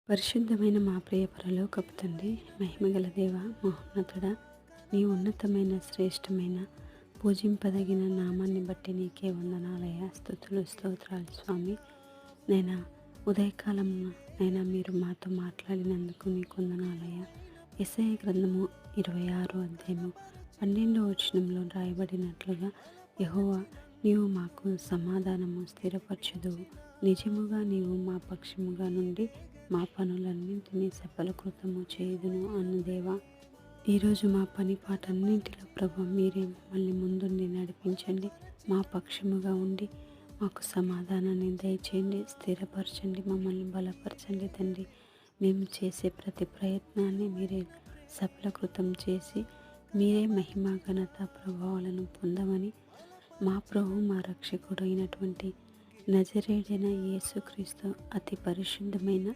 పరిశుద్ధమైన మా ప్రియ పరలోకపు తండ్రి, మహిమగల దేవ, మహోన్నతుడా, నీ ఉన్నతమైన శ్రేష్టమైన పూజింపదగిన నామాన్ని బట్టి నీకే వందనాలయ్యా. స్తుతులు స్తోత్రాలు స్వామి. నైనా ఉదయకాలం నైనా మీరు మాతో మాట్లాడినందుకు మీకు వందనాలయ్యా. యెషయా గ్రంథము 26వ అధ్యాయము 12వ వచనంలో రాయబడినట్లుగా, యెహోవా నీవు మాకు సమాధానము స్థిరపరచుదువు, నిజముగా నీవు మా పక్షముగా నుండి మా పనులన్నింటినీ సఫలీకృతము చేయుదును అను దేవా. ఈరోజు మా పని పాటన్నింటిలో ప్రభు మీరే మమ్మల్ని ముందుండి నడిపించండి, మా పక్షముగా ఉండి మాకు సమాధానాన్ని దయచేయండి, స్థిరపరచండి, మమ్మల్ని బలపరచండి తండ్రి. మేము చేసే ప్రతి ప్రయత్నాన్ని మీరే సఫలీకృతం చేసి మీరే మహిమ ఘనత ప్రభావాలను పొందమని మా ప్రభు మా రక్షకుడు అయినటువంటి నజరేయుడైన యేసుక్రీస్తు అతి పరిశుద్ధమైన